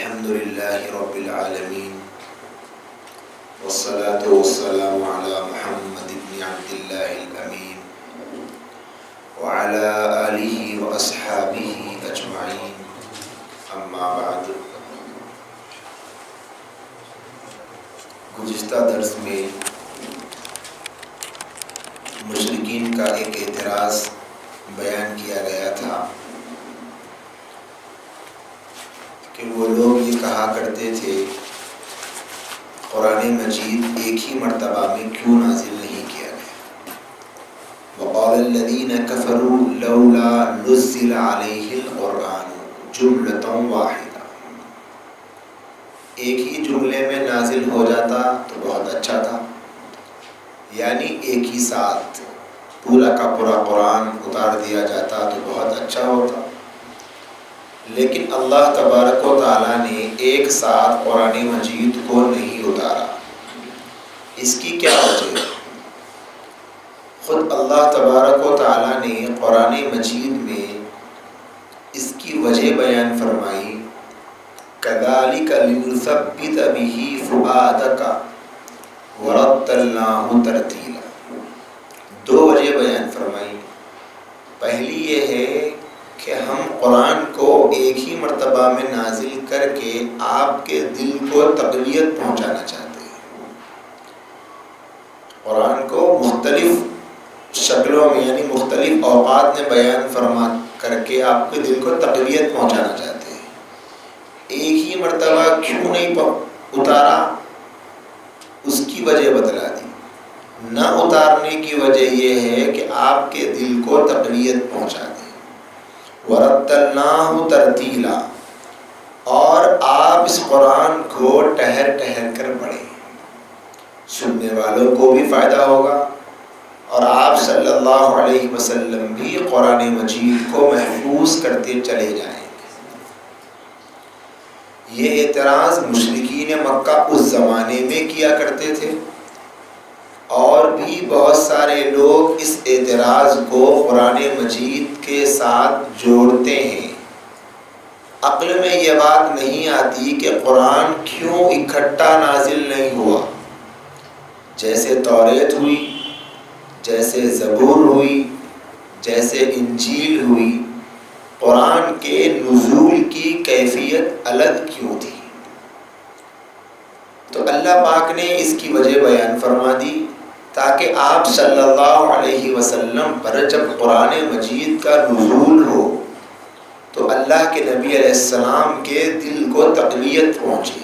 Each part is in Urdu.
الحمد لله رب العالمين والصلاة والسلام على محمد بن عبد الله الأمين وعلى آله وأصحابه أجمعين أما بعد. گزشتہ درس میں مشرکین کا ایک اعتراض بیان کیا گیا تھا کہ وہ لوگ یہ کہا کرتے تھے قرآن مجید ایک ہی مرتبہ میں کیوں نازل نہیں کیا گیا. وقال الذين كفروا لولا نزل عليه القرآن جملة واحدة. ایک ہی جملے میں نازل ہو جاتا تو بہت اچھا تھا، یعنی ایک ہی ساتھ پورا کا پورا قرآن اتار دیا جاتا تو بہت اچھا ہوتا. لیکن اللہ تبارک و تعالیٰ نے ایک ساتھ قرآن مجید کو نہیں اتارا. اس کی کیا وجہ ہے؟ خود اللہ تبارک و تعالیٰ نے قرآن مجید میں اس کی وجہ بیان فرمائی. كَذَلِكَ لِنُثَبِّتَ بِهِ فُؤَادَكَ وَرَتَّلْنَاهُ تَرْتِيلًا. دو وجہ بیان فرمائی. پہلی یہ ہے کہ ہم قرآن کو ایک ہی مرتبہ میں نازل کر کے آپ کے دل کو تقویت پہنچانا چاہتے ہیں. قرآن کو مختلف شکلوں میں یعنی مختلف اوقات میں بیان فرما کر کے آپ کے دل کو تقویت پہنچانا چاہتے ہیں. ایک ہی مرتبہ کیوں نہیں اتارا، اس کی وجہ بتلا دی. نہ اتارنے کی وجہ یہ ہے کہ آپ کے دل کو تقویت پہنچا دیں. وَرَتَّلْنَاهُ تَرْتِيلًا، اور آپ اس قرآن کو ٹہر ٹہر کر پڑھیں. سننے والوں کو بھی فائدہ ہوگا اور آپ صلی اللہ علیہ وسلم بھی قرآن مجید کو محفوظ کرتے چلے جائیں. یہ اعتراض مشرکین مکہ اس زمانے میں کیا کرتے تھے، اور بھی بہت سارے لوگ اس اعتراض کو قرآن مجید کے ساتھ جوڑتے ہیں. عقل میں یہ بات نہیں آتی کہ قرآن کیوں اکٹھا نازل نہیں ہوا. جیسے توریت ہوئی، جیسے زبور ہوئی، جیسے انجیل ہوئی، قرآن کے نزول کی کیفیت الگ کیوں تھی؟ تو اللہ پاک نے اس کی وجہ بیان فرما دی تاکہ آپ صلی اللہ علیہ وسلم پر جب قرآن مجید کا نزول ہو تو اللہ کے نبی علیہ السلام کے دل کو تقویت پہنچے.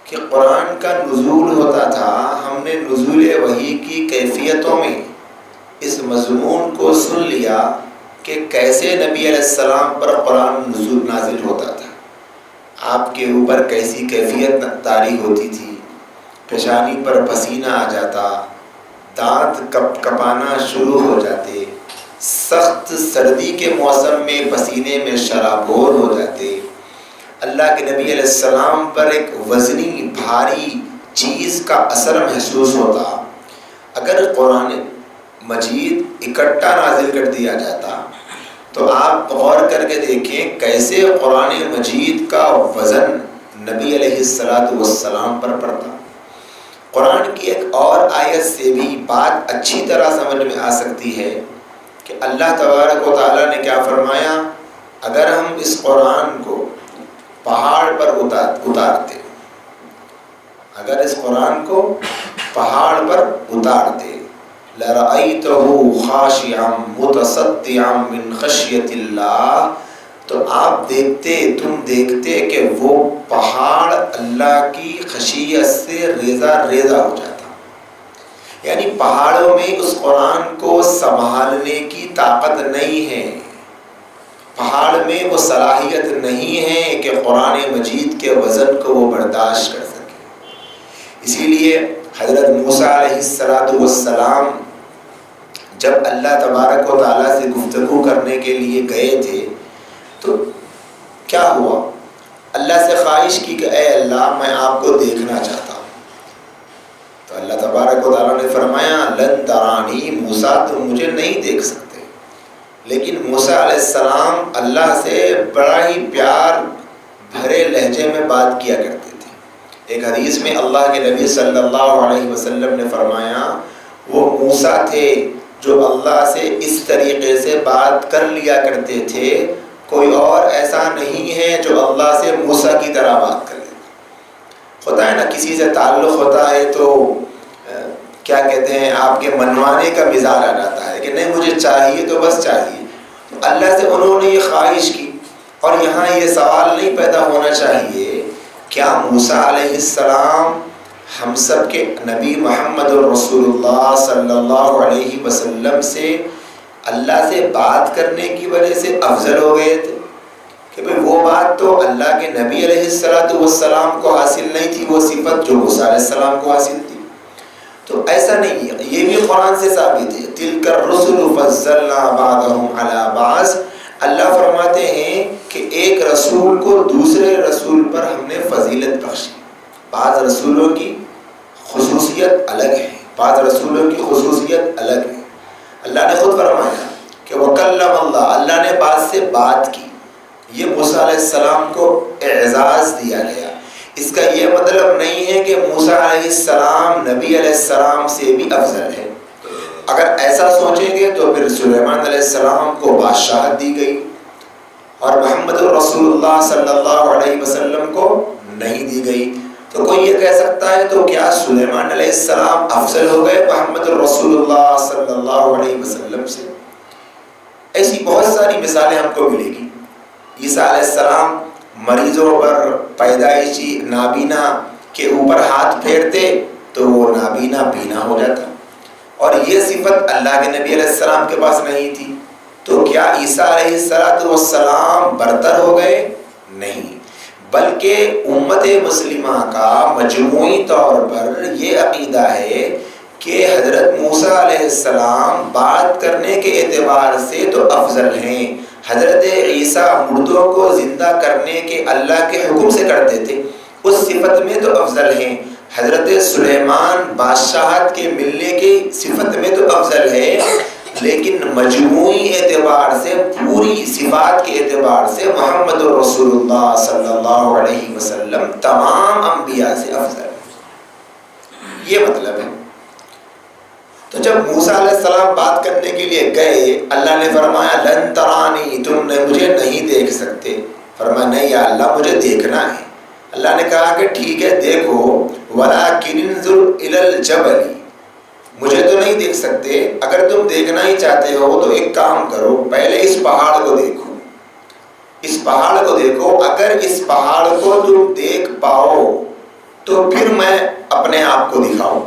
کہ قرآن کا نزول ہوتا تھا، ہم نے نزول وحی کی کیفیتوں میں اس مضمون کو سن لیا کہ کیسے نبی علیہ السلام پر قرآن نزول نازل ہوتا تھا. آپ کے اوپر کیسی کیفیت طاری ہوتی تھی. پیشانی پر پسینہ آ جاتا، دانت کپانا شروع ہو جاتے، سخت سردی کے موسم میں پسینے میں شرابور ہو جاتے. اللہ کے نبی علیہ السلام پر ایک وزنی بھاری چیز کا اثر محسوس ہوتا. اگر قرآن مجید اکٹھا نازل کر دیا جاتا تو آپ غور کر کے دیکھیں کیسے قرآن مجید کا وزن نبی علیہ السلام پر پڑتا. قرآن کی ایک اور آیت سے بھی بات اچھی طرح سمجھ میں آ سکتی ہے کہ اللہ تبارک و تعالیٰ نے کیا فرمایا. اگر ہم اس قرآن کو پہاڑ پر اتارتے، اگر اس قرآن کو پہاڑ پر اتارتے، لَرَأَيْتَهُ خَاشِعًا مُتَصَدِّعًا مِّنْ خَشْيَةِ اللَّهِ، تو آپ تم دیکھتے کہ وہ پہاڑ اللہ کی خشیت سے ریزہ ریزہ ہو جاتا. یعنی پہاڑوں میں اس قرآن کو سنبھالنے کی طاقت نہیں ہے، پہاڑ میں وہ صلاحیت نہیں ہے کہ قرآن مجید کے وزن کو وہ برداشت کر سکے. اسی لیے حضرت موسیٰ علیہ السلام جب اللہ تبارک و تعالیٰ سے گفتگو کرنے کے لیے گئے تھے تو کیا ہوا؟ اللہ سے خواہش کی کہ اے اللہ میں آپ کو دیکھنا چاہتا ہوں. تو اللہ تبارک و تعالیٰ نے فرمایا لن ترانی، موسیٰ تم مجھے نہیں دیکھ سکتے. لیکن موسیٰ علیہ السلام اللہ سے بڑا ہی پیار بھرے لہجے میں بات کیا کرتے تھے۔ ایک حدیث میں اللہ کے نبی صلی اللہ علیہ وسلم نے فرمایا وہ موسیٰ تھے جو اللہ سے اس طریقے سے بات کر لیا کرتے تھے، کوئی اور ایسا نہیں ہے جو اللہ سے موسیٰ کی طرح بات کر لے۔ ہوتا ہے نا کسی سے تعلق ہوتا ہے تو کیا کہتے ہیں آپ کے منوانے کا مزاج آ جاتا ہے کہ نہیں مجھے چاہیے تو بس چاہیے۔ اللہ سے انہوں نے یہ خواہش کی، اور یہاں یہ سوال نہیں پیدا ہونا چاہیے کیا موسیٰ علیہ السلام ہم سب کے نبی محمد رسول اللہ صلی اللہ علیہ وسلم سے اللہ سے بات کرنے کی وجہ سے افضل ہو گئے تھے کہ بھئی وہ بات تو اللہ کے نبی علیہ السلام کو حاصل نہیں تھی، وہ صفت جو موسیٰ علیہ السلام کو حاصل تھی؟ تو ایسا نہیں ہے، یہ بھی قرآن سے ثابت ہے۔ تِلْكَ الرُّسُلُ فَضَّلْنَا بَعْضَهُمْ عَلَى بَعْضٍ، اللہ فرماتے ہیں کہ ایک رسول کو دوسرے رسول پر ہم نے فضیلت بخشی۔ بعض رسولوں کی خصوصیت الگ ہے، بعض رسولوں کی خصوصیت الگ ہے۔ اللہ نے خود فرمایا کہ وَكَلَّمَ اللَّهُ، اللہ نے بعض سے بات کی، یہ موسیٰ علیہ السلام کو اعزاز دیا گیا۔ اس کا یہ مطلب نہیں ہے کہ موسیٰ علیہ السلام نبی علیہ السلام سے بھی افضل ہے۔ اگر ایسا سوچیں گے تو پھر سلیمان علیہ السلام کو بادشاہت دی گئی اور محمد رسول اللہ صلی اللہ علیہ وسلم کو نہیں دی گئی۔ تو کوئی یہ کہہ سکتا ہے تو کیا سلیمان علیہ السلام افضل ہو گئے محمد رسول اللہ صلی اللہ علیہ وسلم سے؟ ایسی بہت ساری مثالیں ہم کو ملے گی۔ عیسیٰ علیہ السلام مریضوں پر پیدائشی نابینا کے اوپر ہاتھ پھیرتے تو وہ نابینا بینا ہو جاتا، اور یہ صفت اللہ کے نبی علیہ السلام کے پاس نہیں تھی۔ تو کیا عیسیٰ علیہ السلام برتر ہو گئے؟ نہیں، بلکہ امت مسلمہ کا مجموعی طور پر یہ عقیدہ ہے کہ حضرت موسیٰ علیہ السلام بات کرنے کے اعتبار سے تو افضل ہیں۔ حضرت عیسیٰ مردوں کو زندہ کرنے کے اللہ کے حکم سے کرتے تھے، اس صفت میں تو افضل ہیں۔ حضرت سلیمان بادشاہت کے ملنے کی صفت میں تو افضل ہے، لیکن مجموعی اعتبار سے پوری صفات کے اعتبار سے محمد رسول اللہ صلی اللہ علیہ وسلم تمام انبیاء سے افضل ہے، یہ مطلب ہے۔ تو جب موسیٰ علیہ السلام بات کرنے کے لیے گئے، اللہ نے فرمایا لن ترانی، تم نے مجھے نہیں دیکھ سکتے۔ فرمایا نہیں یا اللہ مجھے دیکھنا ہے۔ اللہ نے کہا کہ ٹھیک ہے دیکھو، وَلَكِنِ انظُرْ إِلَى الْجَبَلِ، مجھے تو نہیں دیکھ سکتے، اگر تم دیکھنا ہی چاہتے ہو تو ایک کام کرو، پہلے اس پہاڑ کو دیکھو، اس پہاڑ کو دیکھو، اگر اس پہاڑ کو تم دیکھ پاؤ تو پھر میں اپنے آپ کو دکھاؤں۔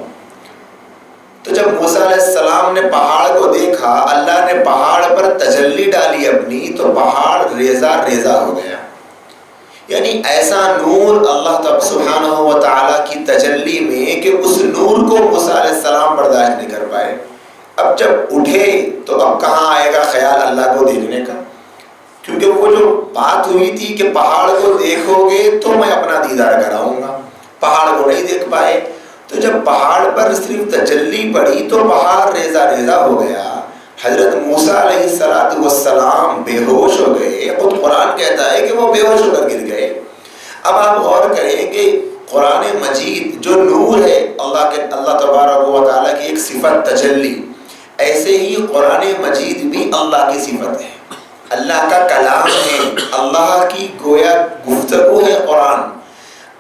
تو جب موسیٰ علیہ السلام نے پہاڑ کو دیکھا، اللہ نے پہاڑ پر تجلی ڈالی اپنی، تو پہاڑ ریزہ ریزہ ہو گیا۔ یعنی ایسا نور اللہ سبحانہ و تعالیٰ کی تجلی میں کہ اس نور کو موسیٰ علیہ السلام برداشت نہیں کر پائے۔ اب جب اٹھے تو اب کہاں آئے گا خیال اللہ کو دیکھنے کا، کیونکہ وہ جو بات ہوئی تھی کہ پہاڑ کو دیکھو گے تو میں اپنا دیدار کراؤں گا، پہاڑ کو نہیں دیکھ پائے۔ تو جب پہاڑ پر صرف تجلی پڑی تو پہاڑ ریزہ ریزہ ہو گیا۔ حضرت موسیٰ علیہ السلام بے ہوش ہو گئے، خود قرآن کہتا ہے کہ وہ بے ہوش ہو کر گر گئے۔ اب آپ غور کریں کہ قرآن مجید جو نور ہے، اللہ تبارک و تعالیٰ کی ایک صفت تجلی، ایسے ہی قرآن مجید بھی اللہ کی صفت ہے، اللہ کا کلام ہے، اللہ کی گویا گفتگو ہے قرآن۔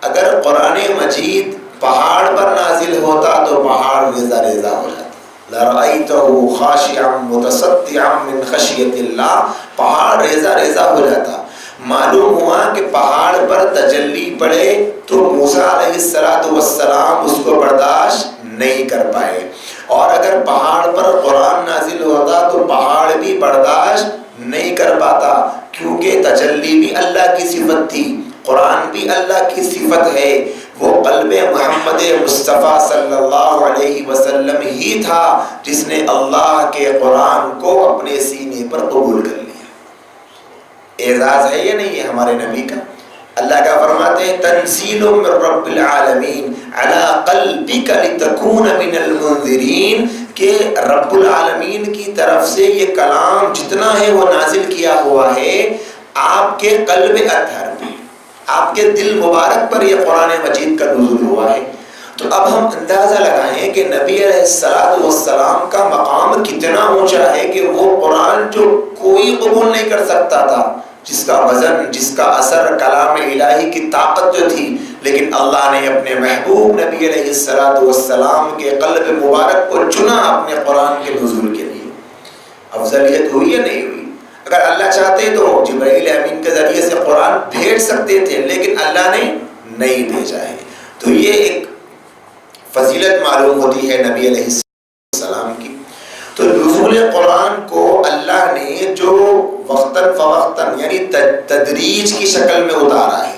اگر قرآن مجید پہاڑ پر نازل ہوتا تو پہاڑ ریزہ ریزہ ہو جاتا، لَرَأَيْتَهُ خَاشِعًا مُتَصَدِّعًا مِنْ خَشْيَةِ اللَّهِ، پہاڑ ریزہ ریزہ ہو جاتا۔ معلوم ہوا کہ پہاڑ پر تجلی پڑے تو موسیٰ علیہ السلام اس کو برداشت نہیں کر پائے، اور اگر پہاڑ پر قرآن نازل ہوتا تو پہاڑ بھی برداشت نہیں کر پاتا، کیونکہ تجلی بھی اللہ کی صفت تھی، قرآن بھی اللہ کی صفت ہے۔ وہ قلب محمد مصطفیٰ صلی اللہ علیہ وسلم ہی تھا جس نے اللہ کے قرآن کو اپنے سینے پر قبول کر لیا۔ اعزاز ہے یا نہیں ہے ہمارے نبی کا؟ اللہ کا فرماتے ہیں تنزیل من رب العالمین علی قلبک لتکون من المنذرین، کہ رب العالمین کی طرف سے یہ کلام جتنا ہے وہ نازل کیا ہوا ہے آپ کے قلب اطہر میں، آپ کے دل مبارک پر یہ قرآن مجید کا نزول ہوا ہے۔ تو اب ہم اندازہ لگائیں کہ نبی علیہ السلام کا مقام کتنا اونچا ہے کہ وہ قرآن جو کوئی قبول نہیں کر سکتا تھا، جس کا وزن، جس کا اثر کلام الہی کی طاقت جو تھی، لیکن اللہ نے اپنے محبوب نبی علیہ السلام کے قلب مبارک کو چنا اپنے قرآن کے نزول کے لیے۔ افضلیت ہوئی یا نہیں ہوئی؟ اگر اللہ چاہتے تو جبرائیل امین کے ذریعے سے قرآن بھیج سکتے تھے، لیکن اللہ نے نہیں بھیجا ہے۔ تو یہ ایک فضیلت معلوم ہوتی ہے نبی علیہ السلام کی۔ تو نزول قرآن کو اللہ نے جو وقتاً فوقتاً یعنی تدریج کی شکل میں اتارا ہے،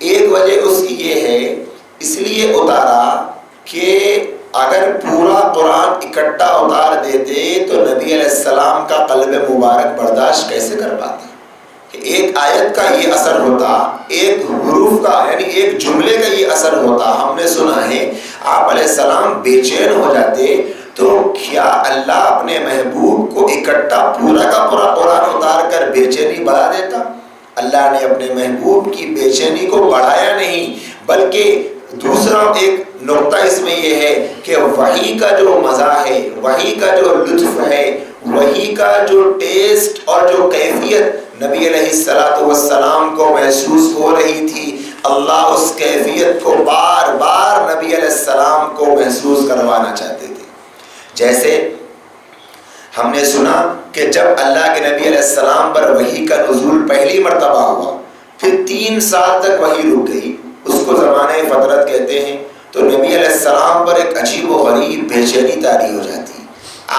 ایک وجہ اس کی یہ ہے، اس لیے اتارا کہ اگر پورا قرآن اکٹھا اتار دیتے تو نبی علیہ السلام کا قلب مبارک برداشت کیسے کر پاتا کہ ایک آیت کا یہ اثر ہوتا، ایک حروف کا یعنی ایک جملے کا یہ اثر ہوتا۔ ہم نے سنا ہے آپ علیہ السلام بے چین ہو جاتے، تو کیا اللہ اپنے محبوب کو اکٹھا پورا کا پورا قرآن اتار کر بے چینی بڑھا دیتا؟ اللہ نے اپنے محبوب کی بے چینی کو بڑھایا نہیں، بلکہ دوسرا ایک نقطہ اس میں یہ ہے کہ وحی کا جو مزہ ہے، وحی کا جو لطف ہے، وحی کا جو ٹیسٹ اور جو کیفیت نبی علیہ السلام کو محسوس ہو رہی تھی، اللہ اس کیفیت کو بار بار نبی علیہ السلام کو محسوس کروانا چاہتے تھے۔ جیسے ہم نے سنا کہ جب اللہ کے نبی علیہ السلام پر وحی کا نزول پہلی مرتبہ ہوا، پھر 3 سال تک وحی رک گئی، اس کو زمانہ فترت کہتے ہیں، تو نبی علیہ السلام پر ایک عجیب و غریب بے چینی طاری ہو جاتی،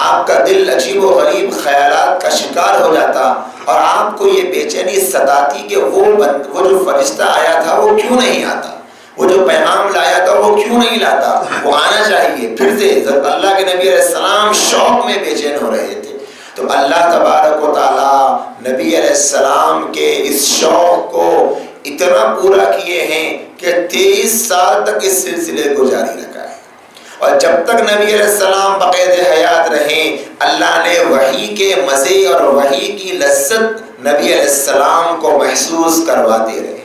آپ کا دل عجیب و غریب خیالات کا شکار ہو جاتا، اور آپ کو یہ بے چینی ستاتی کہ وہ جو فرشتہ آیا تھا وہ کیوں نہیں آتا، وہ جو پیغام لایا تھا وہ کیوں نہیں لاتا، وہ آنا چاہیے پھر سے۔ اللہ کے نبی علیہ السلام شوق میں بے چین ہو رہے تھے، تو اللہ تبارک و تعالی نبی علیہ السلام کے اس شوق کو اتنا پورا کیے ہیں کہ 23 سال تک اس سلسلے کو جاری رکھا ہے، اور جب تک نبی علیہ السلام بقید حیات رہیں اللہ نے وحی کے مزے اور وحی کی لذت نبی علیہ السلام کو محسوس کرواتے رہے۔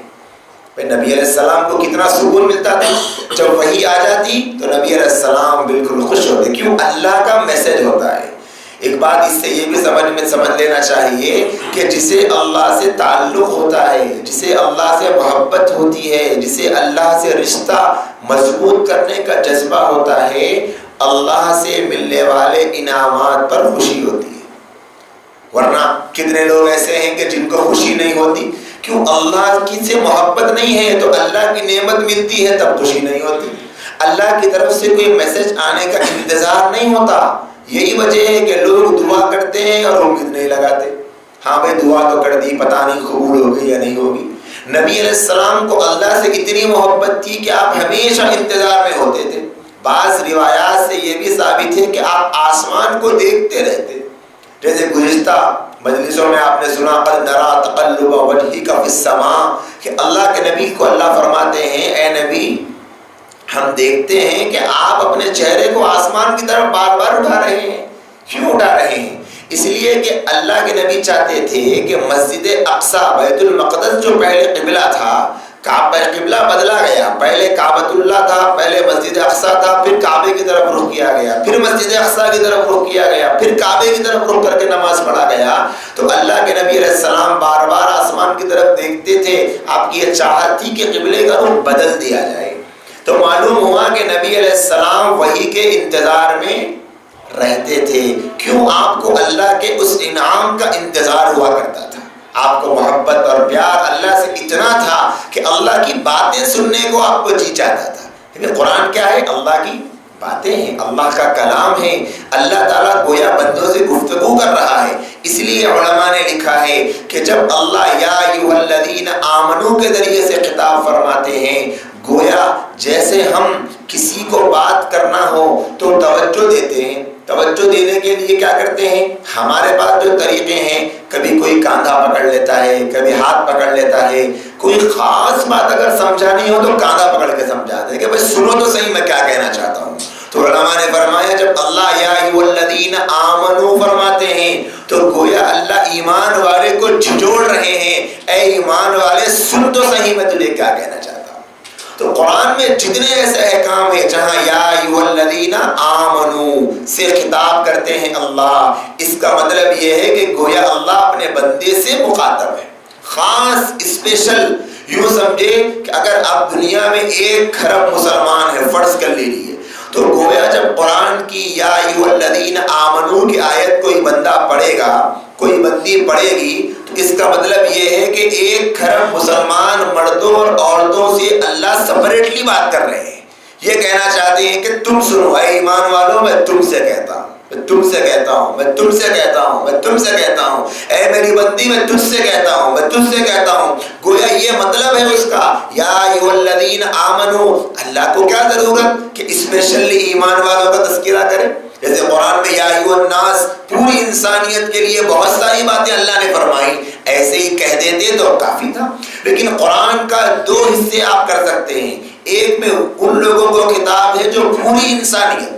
نبی علیہ السلام کو کتنا سکون ملتا تھا جب وحی آ جاتی تو نبی علیہ السلام بالکل خوش ہوتے، کیوں؟ اللہ کا میسج ہوتا ہے۔ ایک بات اس سے یہ بھی سمجھ لینا چاہیے کہ جسے اللہ سے تعلق ہوتا ہے، جسے اللہ سے محبت ہوتی ہے، جسے اللہ سے رشتہ مضبوط کرنے کا جذبہ ہوتا ہے، اللہ سے ملنے والے انعامات پر خوشی ہوتی ہے۔ ورنہ کتنے لوگ ایسے ہیں کہ جن کو خوشی نہیں ہوتی، کیوں؟ اللہ کی سے محبت نہیں ہے، تو اللہ کی نعمت ملتی ہے تب خوشی نہیں ہوتی، اللہ کی طرف سے کوئی میسج آنے کا انتظار نہیں ہوتا۔ یہی وجہ ہے کہ لوگ دعا کرتے ہیں اور امید نہیں لگاتے، ہاں بھائی دعا تو کر دی، پتہ نہیں قبول ہوگی یا نہیں ہوگی۔ نبی علیہ السلام کو اللہ سے اتنی محبت تھی کہ آپ ہمیشہ انتظار میں ہوتے تھے۔ بعض روایات سے یہ بھی ثابت ہے کہ آپ آسمان کو دیکھتے رہتے، جیسے گزشتہ مجلسوں میں آپ نے سنا قد نرى تقلب وجهك في السماء، کہ اللہ کے نبی کو اللہ فرماتے ہیں اے نبی ہم دیکھتے ہیں کہ آپ اپنے چہرے کو آسمان کی طرف بار بار اٹھا رہے ہیں۔ کیوں اٹھا رہے ہیں؟ اس لیے کہ اللہ کے نبی چاہتے تھے کہ مسجد اقصی بیت المقدس جو پہلے قبلہ تھا، قبلہ بدلا گیا، پہلے کعبۃ اللہ تھا، پہلے مسجد اقصی تھا، پھر کعبے کی طرف رخ کیا گیا، پھر مسجد اقصی کی طرف رخ کیا گیا، پھر کعبے کی طرف رخ کر کے نماز پڑھا گیا۔ تو اللہ کے نبی علیہ السلام بار بار آسمان کی طرف دیکھتے تھے، آپ کی یہ چاہت تھی کہ قبلے کا رخ بدل دیا جائے۔ تو معلوم ہوا کہ نبی علیہ السلام وحی کے انتظار میں رہتے تھے، کیوں؟ آپ کو اللہ کے اس انعام کا انتظار ہوا کرتا تھا، آپ کو محبت اور پیار اللہ سے اتنا تھا کہ اللہ کی باتیں سننے کو آپ کو جی چاہتا تھا۔ لیکن قرآن کیا ہے؟ اللہ کی باتیں ہیں، اللہ کا کلام ہے، اللہ تعالیٰ گویا بندوں سے گفتگو کر رہا ہے۔ اس لیے علماء نے لکھا ہے کہ جب اللہ یا ایھا الذین آمنو کے ذریعے سے خطاب فرماتے ہیں، گویا جیسے ہم کسی کو بات کرنا ہو تو توجہ دیتے ہیں، توجہ دینے کے لیے کیا کرتے ہیں؟ ہمارے پاس جو طریقے ہیں، کبھی کوئی کاندھا پکڑ لیتا ہے، کبھی ہاتھ پکڑ لیتا ہے، کوئی خاص بات اگر سمجھانی ہو تو کاندھا پکڑ کے سمجھاتے ہیں کہ بھائی سنو تو صحیح میں کیا کہنا چاہتا ہوں۔ تو علماء نے فرمایا جب اللہ یا ایھا الذین آمنو فرماتے ہیں تو گویا اللہ ایمان والے کو جھنجھوڑ رہے ہیں، اے ایمان والے سن تو صحیح میں تجھے کیا کہنا چاہتا ہوں. تو قرآن میں جتنے ایسے احکام ہیں جہاں یا ایھا الذین آمنوا سے خطاب کرتے ہیں اللہ، اس کا مطلب یہ ہے کہ گویا اللہ اپنے بندے سے مخاطب ہے، خاص اسپیشل. یوں سمجھے کہ اگر اب دنیا میں 1 کھرب مسلمان ہے فرض کر لیجیے، تو گویا جب قرآن کی یا ایھا الذین آمنوا کی آیت کوئی بندہ پڑھے گا، کوئی بندی پڑھے گی، تو اس کا مطلب یہ ہے کہ 1 کھرب مسلمان مردوں اور عورتوں سے اللہ سپریٹلی بات کر رہے ہیں. یہ کہنا چاہتے ہیں کہ تم سنو اے ایمان والوں، میں تم سے کہتا ہوں، میں تم سے کہتا ہوں، میں تم سے کہتا ہوں، میں تم سے کہتا ہوں، اے میری بندی میں تجھ سے کہتا ہوں، میں تجھ سے کہتا ہوں. گویا یہ مطلب ہے اس کا یا ایھا الذین آمنوا. اللہ کو کیا ضرورت کہ اسپیشلی ایمان والوں کا تذکرہ کرے؟ جیسے قرآن میں یا ایھا الناس پوری انسانیت کے لیے بہت ساری باتیں اللہ نے فرمائی، ایسے ہی کہہ دیتے تو کافی تھا. لیکن قرآن کا 2 حصے آپ کر سکتے ہیں. ایک میں ان لوگوں کو خطاب ہے جو پوری انسانیت،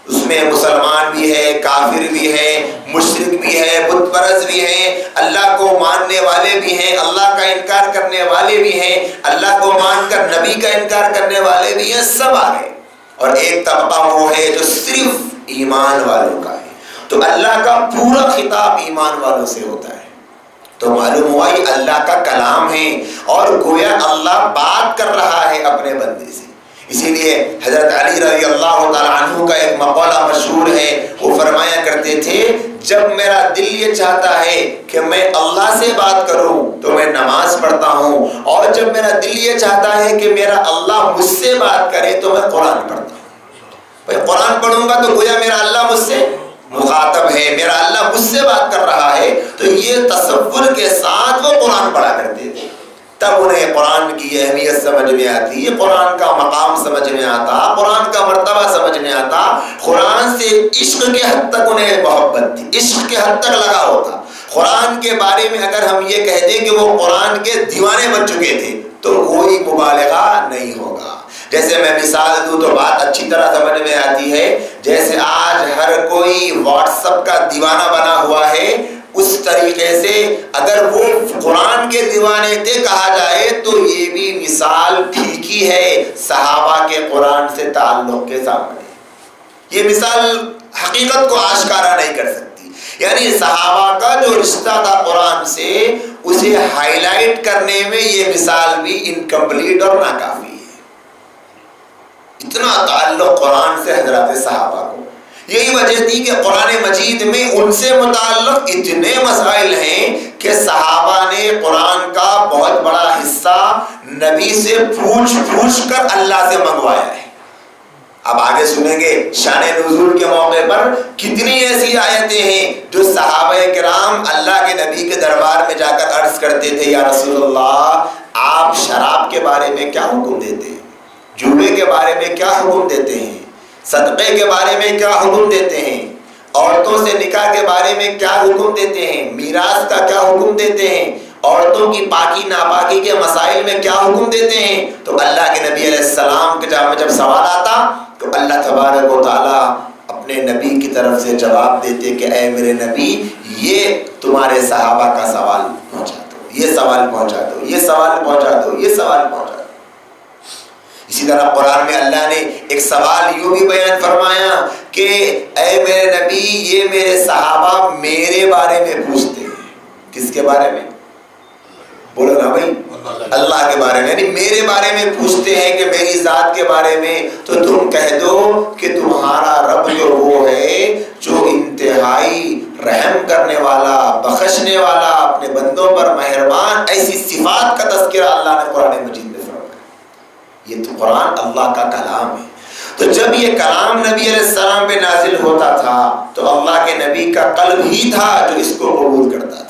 اس میں مسلمان بھی ہے، کافر بھی ہے، مشرک بھی ہے، بت پرست بھی ہیں، اللہ کو ماننے والے بھی ہیں، اللہ کا انکار کرنے والے بھی ہیں، اللہ کو مان کر نبی کا انکار کرنے والے بھی ہیں، سب آ گئے. اور ایک طبقہ وہ ہے جو صرف ایمان والوں کا ہے. تو اللہ کا پورا خطاب ایمان والوں سے ہوتا ہے. تو معلوم ہوا یہ اللہ کا کلام ہے اور گویا اللہ بات کر رہا ہے اپنے بندے سے. اسی لیے حضرت علی رضی اللہ تعالیٰ عنہ کا ایک مقولہ مشہور ہے، وہ فرمایا کرتے تھے جب میرا دل یہ چاہتا ہے کہ میں اللہ سے بات کروں تو میں نماز پڑھتا ہوں، اور جب میرا دل یہ چاہتا ہے کہ میرا اللہ مجھ سے بات کرے تو میں قرآن پڑھتا ہوں. بھائی قرآن پڑھوں گا تو گویا میرا اللہ مجھ سے مخاطب ہے، میرا اللہ مجھ سے بات کر رہا ہے. تو یہ تصور کے ساتھ وہ قرآن پڑھا کرتے تھے. تب انہیں قرآن کی اہمیت سمجھ میں آتی، قرآن کا مقام سمجھ میں آتا، قرآن کا مرتبہ سمجھ میں آتا. قرآن سے عشق کے حد تک انہیں محبت تھی، عشق کے حد تک لگا ہوتا. قرآن کے بارے میں اگر ہم یہ کہہ دیں کہ وہ قرآن کے دیوانے بن چکے تھے تو کوئی مبالغہ نہیں ہوگا. جیسے میں مثال دوں تو بات اچھی طرح سمجھ میں آتی ہے. جیسے آج ہر کوئی واٹس ایپ کا دیوانہ بنا ہوا ہے، اس طریقے سے اگر وہ قرآن کے دیوانے تھے کہا جائے تو یہ بھی مثال پھیکی ہے صحابہ کے قرآن سے تعلق کے سامنے. یہ مثال حقیقت کو آشکارا نہیں کر سکتی. یعنی صحابہ کا جو رشتہ تھا قرآن سے، اسے ہائی لائٹ کرنے میں یہ مثال بھی انکمپلیٹ اور ناکافی ہے. اتنا تعلق قرآن سے حضرات صحابہ کو. یہی وجہ تھی کہ قرآن مجید میں ان سے متعلق اتنے مسائل ہیں کہ صحابہ نے قرآن کا بہت بڑا حصہ نبی سے پوچھ کر اللہ سے منگوایا ہے. اب آگے سنیں گے شان نزول کے موقع پر کتنی ایسی آیتیں ہیں جو صحابہ کرام اللہ کے نبی کے دربار میں جا کر عرض کرتے تھے یا رسول اللہ آپ شراب کے بارے میں کیا حکم دیتے ہیں، جوے کے بارے میں کیا حکم دیتے ہیں، صدقے کے بارے میں کیا حکم دیتے ہیں، عورتوں سے نکاح کے بارے میں کیا حکم دیتے ہیں، میراث کا کیا حکم دیتے ہیں، عورتوں کی پاکی ناپاکی کے مسائل میں کیا حکم دیتے ہیں. تو اللہ کے نبی علیہ السلام کے جب سوال آتا تو اللہ تبارک و تعالیٰ اپنے نبی کی طرف سے جواب دیتے کہ اے میرے نبی یہ تمہارے صحابہ کا سوال پہنچا دو، یہ سوال پہنچا دو، یہ سوال پہنچا دو، یہ سوال پہنچا دو. اسی طرح قرآن میں اللہ نے ایک سوال یوں بھی بیان فرمایا کہ اے میرے نبی یہ میرے صحابہ میرے بارے میں پوچھتے ہیں. کس کے بارے میں؟ بولو نا بھائی، اللہ کے بارے میں. یعنی میرے بارے میں پوچھتے ہیں کہ میری ذات کے بارے میں. تو تم کہہ دو کہ تمہارا رب جو وہ ہے جو انتہائی رحم کرنے والا، بخشنے والا، اپنے بندوں پر مہربان، ایسی صفات کا تذکرہ اللہ نے قرآن مجید میں فرمایا. یہ تو قرآن اللہ کا کلام ہے. تو جب یہ کلام نبی علیہ السلام پہ نازل ہوتا تھا تو اللہ کے نبی کا قلب ہی تھا جو اس کو قبول کرتا تھا.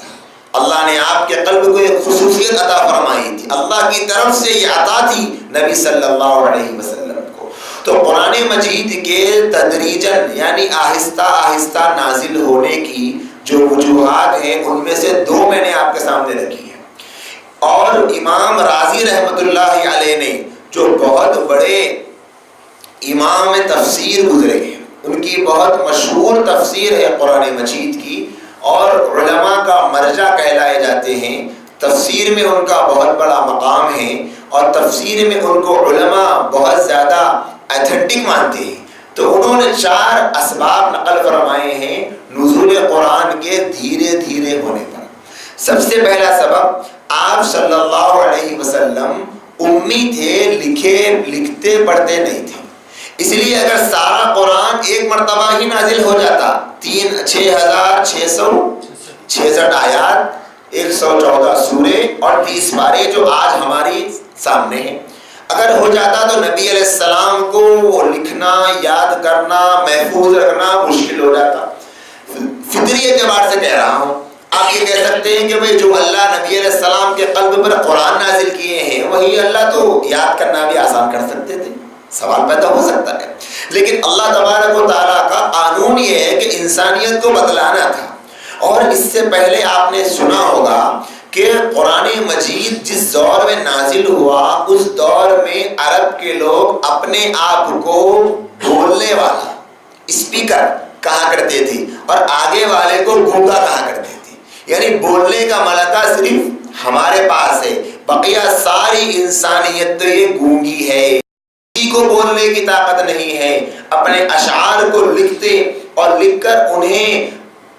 اللہ نے آپ کے قلب کو ایک خصوصیت عطا فرمائی تھی، اللہ کی طرف سے یہ عطا تھی نبی صلی اللہ علیہ وسلم کو. تو قرآن مجید کے تدریجاً یعنی آہستہ آہستہ نازل ہونے کی جو وجوہات ہیں ان میں سے 2 میں نے آپ کے سامنے رکھی ہیں. اور امام رازی رحمۃ اللہ علیہ نے جو بہت بڑے امام تفسیر گزرے ہیں، ان کی بہت مشہور تفسیر ہے قرآن مجید کی، اور علماء کا مرجع کہلائے جاتے ہیں. تفسیر میں ان کا بہت بڑا مقام ہے اور تفسیر میں ان کو علماء بہت زیادہ ایتھنٹک مانتے ہیں. تو انہوں نے 4 اسباب نقل فرمائے ہیں نزول قرآن کے دھیرے دھیرے ہونے پر. سب سے پہلا سبب، آپ صلی اللہ علیہ وسلم امی تھے، لکھتے پڑھتے نہیں تھے. اس لیے اگر سارا قرآن ایک مرتبہ ہی نازل ہو جاتا، 6666 آیات، 114 سورے اور 20 پارے جو آج ہماری سامنے ہیں، اگر ہو جاتا تو نبی علیہ السلام کو وہ لکھنا، یاد کرنا، محفوظ رکھنا مشکل ہو جاتا. فطری اعتبار سے کہہ رہا ہوں. آپ یہ کہہ سکتے ہیں کہ بھئی جو اللہ نبی علیہ السلام کے قلب پر قرآن نازل کیے ہیں وہی اللہ تو یاد کرنا بھی آسان کر سکتے تھے. سوال پیدا ہو سکتا ہے، لیکن اللہ تبارک و تعالیٰ کا قانون یہ ہے کہ انسانیت کو بتلانا تھا. اور اس سے پہلے آپ نے سنا ہوگا کہ قرآن مجید جس دور میں نازل ہوا اس دور میں عرب کے لوگ اپنے آپ کو بولنے والا، اسپیکر کہا کرتے تھے اور آگے والے کو گونگا کہا کرتے تھے. یعنی بولنے کا ملکہ صرف ہمارے پاس ہے، بقیہ ساری انسانیت تو یہ گونگی ہے، کسی کو بولنے کی طاقت نہیں ہے. اپنے اشعار کو لکھتے اور لکھ کر انہیں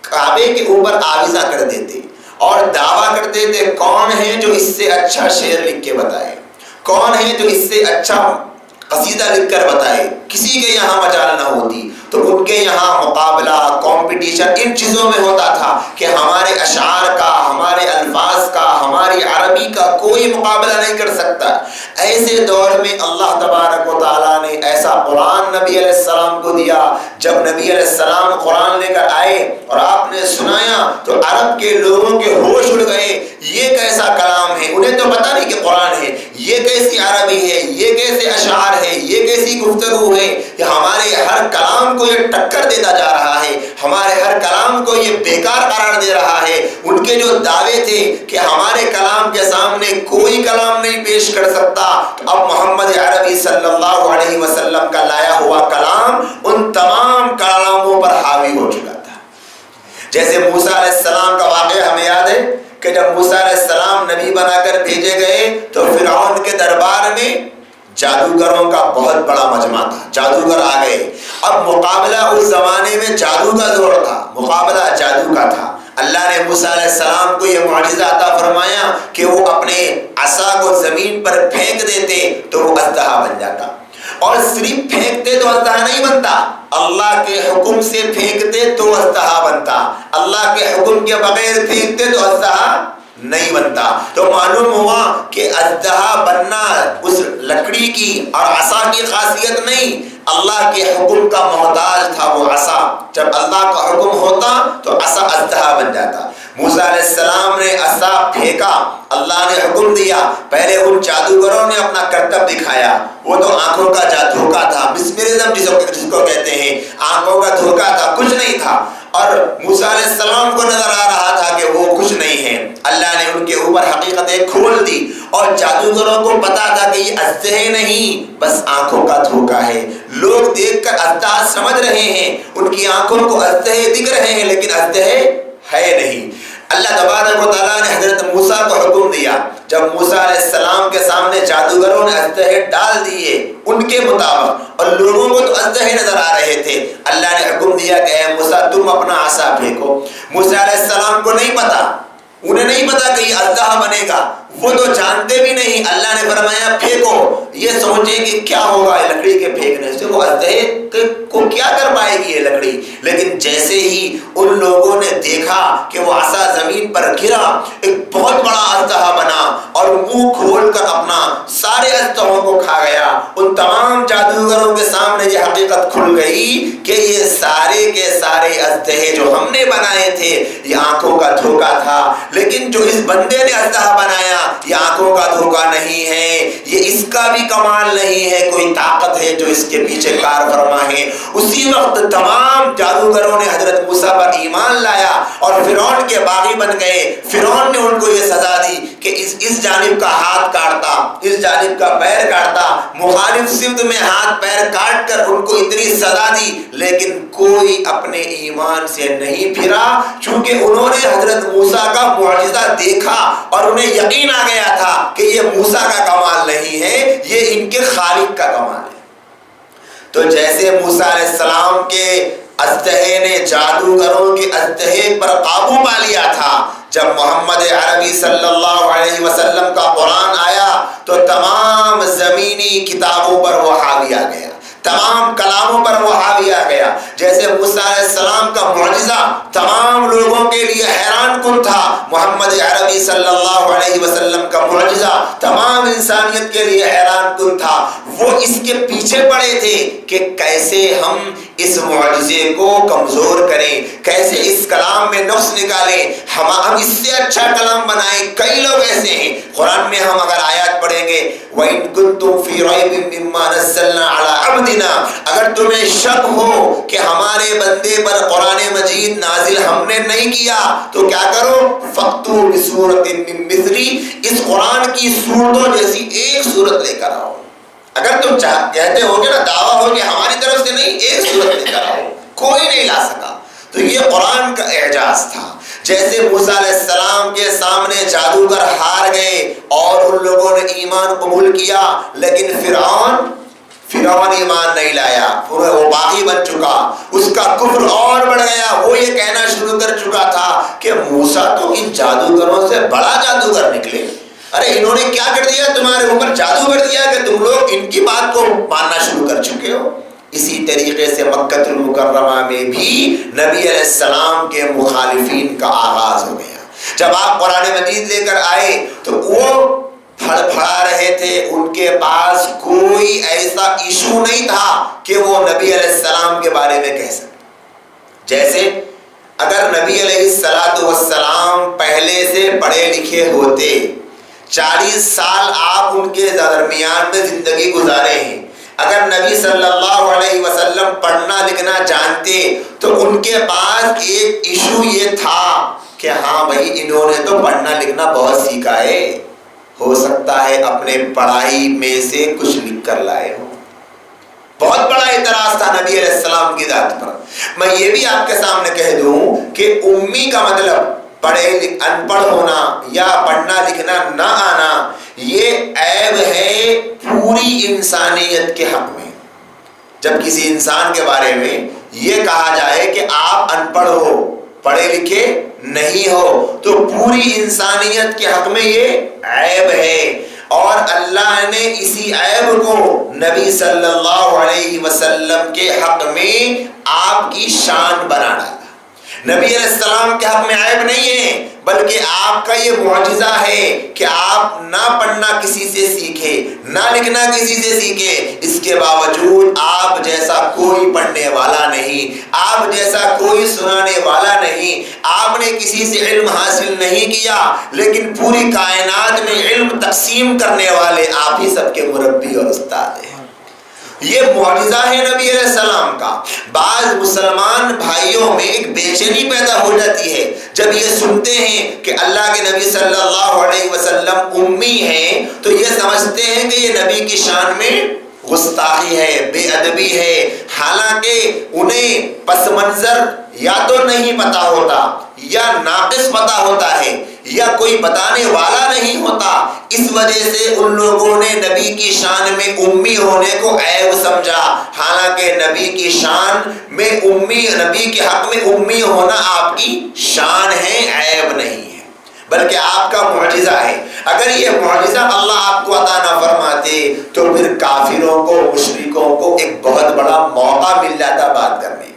کعبے کے اوپر آویزاں کر دیتے اور دعویٰ کرتے تھے کون ہے جو اس سے اچھا شعر لکھ کے بتائے، کون ہے جو اس سے اچھا قصیدہ لکھ کر بتائے. کسی کے یہاں مجال نہ ہوتی تو ان کے یہاں مقابلہ، کمپٹیشن ان چیزوں میں ہوتا تھا کہ ہمارے اشعار کا، ہمارے الفاظ کا، ہماری عربی کا کوئی مقابلہ نہیں کر سکتا. ایسے دور میں اللہ تبارک و تعالیٰ نے ایسا قرآن نبی علیہ السلام کو دیا. جب نبی علیہ السلام قرآن لے کر آئے اور آپ نے سنایا تو عرب کے لوگوں کے ہوش اڑ گئے. یہ کیسا کلام ہے، انہیں تو پتہ نہیں کہ قرآن ہے، یہ کیسی عربی ہے، یہ کیسے اشعار ہے، یہ کیسی گفتگو ہے کہ ہمارے ہر کلام کو یہ ٹکر دیتا جا رہا ہے، ہمارے ہر کلام کو یہ بیکار قرار دے رہا ہے. ان کے جو دعوے تھے کہ ہمارے کلام کے سامنے کوئی کلام نہیں پیش کر سکتا، تو اب محمد عربی صلی اللہ علیہ وسلم کا لایا ہوا کلام ان تمام کلاموں پر حاوی ہو چکا تھا. جیسے موسیٰ علیہ السلام کا واقعہ ہمیں یاد ہے کہ جب موسیٰ علیہ السلام نبی بنا کر بھیجے گئے تو فرعون کے دربار میں جادوگروں کا بہت بڑا مجمع تھا، جادوگر آ گئے. اب مقابلہ اس زمانے میں جادو کا دور تھا، مقابلہ جادو کا تھا. اللہ نے موسیٰ علیہ السلام کو یہ معجزہ عطا فرمایا کہ وہ اپنے عصا کو زمین پر پھینک دیتے تو وہ اژدہا بن جاتا. اور صرف پھینکتے تو اژدہا نہیں بنتا، اللہ کے حکم سے پھینکتے تو اژدہا بنتا، اللہ کے حکم کے بغیر پھینکتے تو اژدہا نہیں بنتا. تو معلوم ہوا کہ اژدہا بننا اس لکڑی کی اور عصا کی خاصیت نہیں، اللہ کے حکم کا محتاج تھا وہ عصا. جب اللہ کا حکم ہوتا تو عصا اژدہا بن جاتا. موسیٰ علیہ السلام نے عصا پھینکا، اللہ نے حکم دیا. پہلے ان جادوگروں نے اپنا کرتب دکھایا، وہ تو آنکھوں کا دھوکا تھا، مسمرزم جس کو کہتے ہیں، آنکھوں کا دھوکا تھا، کچھ نہیں تھا. اور موسیٰ علیہ السلام کو نظر آ رہا تھا کہ وہ کچھ نہیں ہے. اللہ نے ان کے اوپر حقیقتیں کھول دی اور جادوگروں کو پتا تھا کہ یہ اژدہے نہیں بس آنکھوں کا دھوکا ہے. لوگ دیکھ کر اژدہا سمجھ رہے ہیں، ان کی آنکھوں کو اژدہے دکھ رہے ہیں لیکن اژدہے ہے نہیں. اللہ تبارک و تعالیٰ نے حضرت موسیٰ کو حکم دیا. جب موسیٰ علیہ السلام کے سامنے جادوگروں نے اژدہے ڈال دیے ان کے مطابق، اور لوگوں کو تو اژدہے نظر آ رہے تھے، اللہ نے حکم دیا کہ اے موسیٰ تم اپنا عصا پھینکو. موسیٰ علیہ السلام کو نہیں پتا، انہیں نہیں پتا کہ یہ اژدہا بنے گا، وہ تو جانتے بھی نہیں. اللہ نے فرمایا پھینکو. یہ سوچیں کہ کیا ہوگا لکڑی کے پھینکنے سے، وہ اژدہے کو کیا کر پائے گی یہ لکڑی. لیکن جیسے ہی ان لوگوں نے دیکھا کہ وہ عصا زمین پر گرا، ایک بہت بڑا اژدہا بنا اور منہ کھول کر اپنا سارے اژدہوں کو کھا گیا. ان تمام جادوگروں کے سامنے یہ حقیقت کھل گئی کہ یہ سارے کے سارے اژدہے جو ہم نے بنائے تھے یہ آنکھوں کا دھوکا تھا. لیکن جو اس بندے نے اژدہا بنایا یہ آنکھوں کا دھوکا نہیں ہے، یہ اس کا بھی کمال نہیں ہے، کوئی طاقت ہے جو اس کے پیچھے کار فرما ہے. اسی وقت تمام جادوگروں نے حضرت موسیٰ پر ایمان لایا اور فرعون کے باغی بن گئے. فرعون نے ان کو یہ سزا دی کہ اس اس جانب کا ہاتھ کاٹتا، اس جانب کا پیر کاٹتا، مخالف سمت میں ہاتھ پیر کاٹ کر ان کو اتنی سزا دی، لیکن کوئی اپنے ایمان سے نہیں پھرا، چونکہ انہوں نے حضرت موسیٰ کا معجزہ دیکھا اور انہیں یقین آ گیا تھا کہ یہ موسیٰ کا کمال نہیں ہے، یہ ان کے خالق کا کمال ہے۔ تو جیسے موسیٰ علیہ السلام کے اژدہے نے جادوگروں کے اژدہے پر قابو پا لیا تھا، جب محمد عربی صلی اللہ علیہ وسلم کا قرآن آیا تو تمام زمینی کتابوں پر وہ حاوی آ گیا، تمام کلاموں پر وہ حاوی آ گیا۔ جیسے موسیٰ علیہ السلام کا معجزہ تمام لوگوں کے لیے حیران کن تھا، محمد عربی صلی اللہ علیہ وسلم کا معجزہ تمام انسانیت کے لیے حیران کن تھا۔ وہ اس کے پیچھے پڑے تھے کہ کیسے ہم اس معجزے کو کمزور کریں، کیسے اس کلام میں نقص نکالیں، ہم اس سے اچھا کلام بنائیں۔ کئی لوگ ایسے ہیں، قرآن میں ہم اگر آیات پڑھیں گے وَإِن كُنتُمْ فِي رَيْبٍ مِّمَّا نَزَّلْنَا عَلَىٰ عَبْدِنَا، اگر تمہیں شک ہو کہ ہمارے بندے پر قرآن مجید نازل ہم نے نہیں کیا تو کیا کرو، فَأْتُوا بِسُورَةٍ مِّن مِّثْلِهِ، اس قرآن کی صورتوں جیسی ایک صورت لے کر آؤ۔ اگر تم کہتے ہو کہ نا دعویٰ ہو کہ ہماری طرف سے نہیں، ایک صورت لے کر آؤ، کوئی نہیں لا سکا۔ تو یہ قرآن کا اعجاز تھا۔ جیسے موسیٰ علیہ السلام کے سامنے جادوگر ہار گئے اور ان لوگوں نے ایمان قبول کیا، لیکن فرعون ایمان نہیں لایا، وہ باغی بن چکا، اس کا کفر اور بڑھ گیا۔ وہ یہ کہنا شروع کر چکا تھا کہ موسیٰ تو ان جادوگروں سے بڑا جادوگر نکلے، ارے انہوں نے کیا کر دیا، تمہارے اوپر جادو کر دیا کہ تم لوگ ان کی بات کو ماننا شروع کر چکے ہو۔ اسی طریقے سے مکہ المکرمہ میں بھی نبی علیہ السلام کے مخالفین کا آغاز ہو گیا۔ جب آپ قرآن مجید لے کر آئے تو وہ پھڑ پھڑا رہے تھے، ان کے پاس کوئی ایسا ایشو نہیں تھا کہ وہ نبی علیہ السلام کے بارے میں کہہ سکتے۔ جیسے اگر نبی علیہ السلام پہلے سے پڑھے لکھے ہوتے، 40 سال آپ ان کے درمیان میں زندگی گزارے ہیں، اگر نبی صلی اللہ علیہ وسلم پڑھنا لکھنا جانتے تو ان کے پاس ایک ایشو یہ تھا کہ ہاں بھائی انہوں نے تو پڑھنا لکھنا بہت سیکھا ہے، ہو سکتا ہے اپنے پڑھائی میں سے کچھ لکھ کر لائے ہو۔ بہت بڑا اعتراض تھا نبی علیہ السلام کی ذات پر۔ میں یہ بھی آپ کے سامنے کہہ دوں کہ امی کا مطلب ان پڑھ ہونا یا پڑھنا لکھنا نہ آنا، یہ عیب ہے پوری انسانیت کے حق میں۔ جب کسی انسان کے بارے میں یہ کہا جائے کہ آپ ان پڑھ ہو، پڑھے لکھے نہیں ہو، تو پوری انسانیت کے حق میں یہ عیب ہے، اور اللہ نے اسی عیب کو نبی صلی اللہ علیہ وسلم کے حق میں آپ کی شان بنا ڈالا۔ نبی علیہ السلام کے حق میں عیب نہیں ہے، بلکہ آپ کا یہ معجزہ ہے کہ آپ نہ پڑھنا کسی سے سیکھے، نہ لکھنا کسی سے سیکھے، اس کے باوجود آپ جیسا کوئی پڑھنے والا نہیں، آپ جیسا کوئی سنانے والا نہیں، آپ نے کسی سے علم حاصل نہیں کیا، لیکن پوری کائنات میں علم تقسیم کرنے والے آپ ہی سب کے مربی اور استاد ہیں۔ یہ معجزہ ہے نبی علیہ السلام کا۔ بعض مسلمان بھائیوں میں ایک بے چینی پیدا ہو جاتی ہے جب یہ سنتے ہیں کہ اللہ کے نبی صلی اللہ علیہ وسلم امی ہیں، تو یہ سمجھتے ہیں کہ یہ نبی کی شان میں گستاخی ہے، بے ادبی ہے، حالانکہ انہیں پس منظر یا تو نہیں پتا ہوتا، یا ناقص پتا ہوتا ہے، یا کوئی بتانے والا نہیں ہوتا۔ اس وجہ سے ان لوگوں نے نبی کی شان میں امی ہونے کو عیب سمجھا، حالانکہ نبی کی شان میں نبی کے حق میں امی ہونا آپ کی شان ہے، عیب نہیں ہے، بلکہ آپ کا معجزہ ہے۔ اگر یہ معجزہ اللہ آپ کو عطا نہ فرماتے تو پھر کافروں کو، مشرکوں کو ایک بہت بڑا موقع مل جاتا بات کرنے کا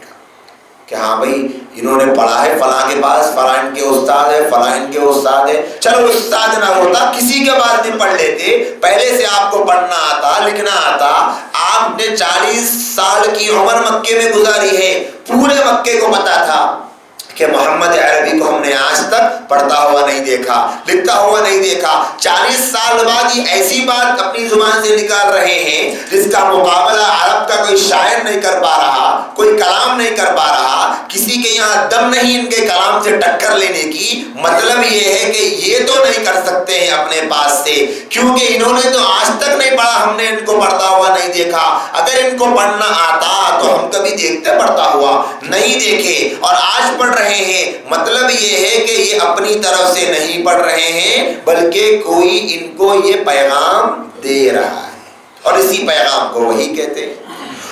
کہ ہاں بھائی انہوں نے پڑھا ہے فلاں کے پاس، فلاں ان کے استاد ہے، فلاں ان کے استاد ہے، چلو استاد نہ ہوتا کسی کے پاس بھی پڑھ لیتے، پہلے سے آپ کو پڑھنا آتا، لکھنا آتا، آپ نے 40 سال کی عمر مکے میں گزاری ہے، پورے مکے کو پتا تھا کہ محمد عربی کو ہم نے آج تک پڑھتا ہوا نہیں دیکھا، لکھتا ہوا نہیں دیکھا۔ 40 سال بعد یہ ایسی بات اپنی زبان سے نکال رہے ہیں جس کا مقابلہ عرب کا کوئی شاعر نہیں کر پا رہا، کوئی کلام نہیں کر پا رہا، کسی کے یہاں دم نہیں ان کے کلام سے ٹکر لینے کی، مطلب یہ ہے کہ یہ تو نہیں کر سکتے ہیں اپنے پاس سے، کیونکہ انہوں نے تو آج تک نہیں پڑھا، ہم نے ان کو پڑھتا ہوا نہیں دیکھا۔ اگر ان کو پڑھنا آتا تو ہم کبھی دیکھتے پڑھتا ہوا نہیں دیکھے، اور آج پڑھ رہے ہیں، مطلب یہ ہے کہ یہ اپنی طرف سے نہیں پڑھ رہے ہیں، بلکہ کوئی ان کو یہ پیغام دے رہا ہے، اور اسی پیغام کو وہی کہتے ہیں۔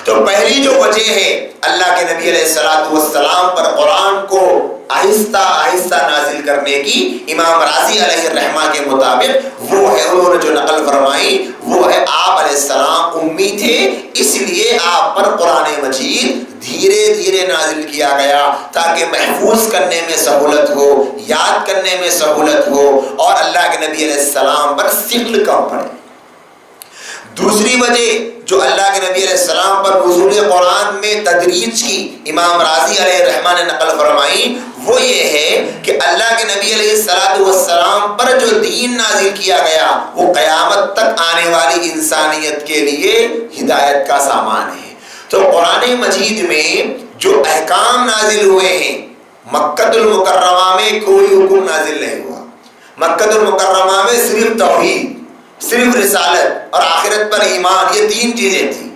تو پہلی جو وجہ ہے اللہ کے نبی علیہ الصلوۃ والسلام پر قرآن کو آہستہ آہستہ نازل کرنے کی، امام رازی علیہ الرحمہ کے مطابق وہ ہے، انہوں نے جو نقل فرمائی وہ ہے آپ علیہ السلام امی تھے، اس لیے آپ پر قرآن مجید دھیرے دھیرے نازل کیا گیا تاکہ محفوظ کرنے میں سہولت ہو، یاد کرنے میں سہولت ہو، اور اللہ کے نبی علیہ السلام پر ثقل کم پڑے۔ دوسری وجہ جو اللہ کے نبی علیہ السلام پر نزول قرآن میں تدریج کی امام رازی علیہ الرحمہ نے نقل فرمائی، وہ یہ ہے کہ اللہ کے نبی علیہ السلام پر جو دین نازل کیا گیا وہ قیامت تک آنے والی انسانیت کے لیے ہدایت کا سامان ہے۔ تو قرآن مجید میں جو احکام نازل ہوئے ہیں، مکہ المکرمہ میں کوئی حکم نازل نہیں ہوا۔ مکہ المکرمہ میں صرف توحید، صرف رسالت اور آخرت پر ایمان، یہ تین چیزیں تھیں۔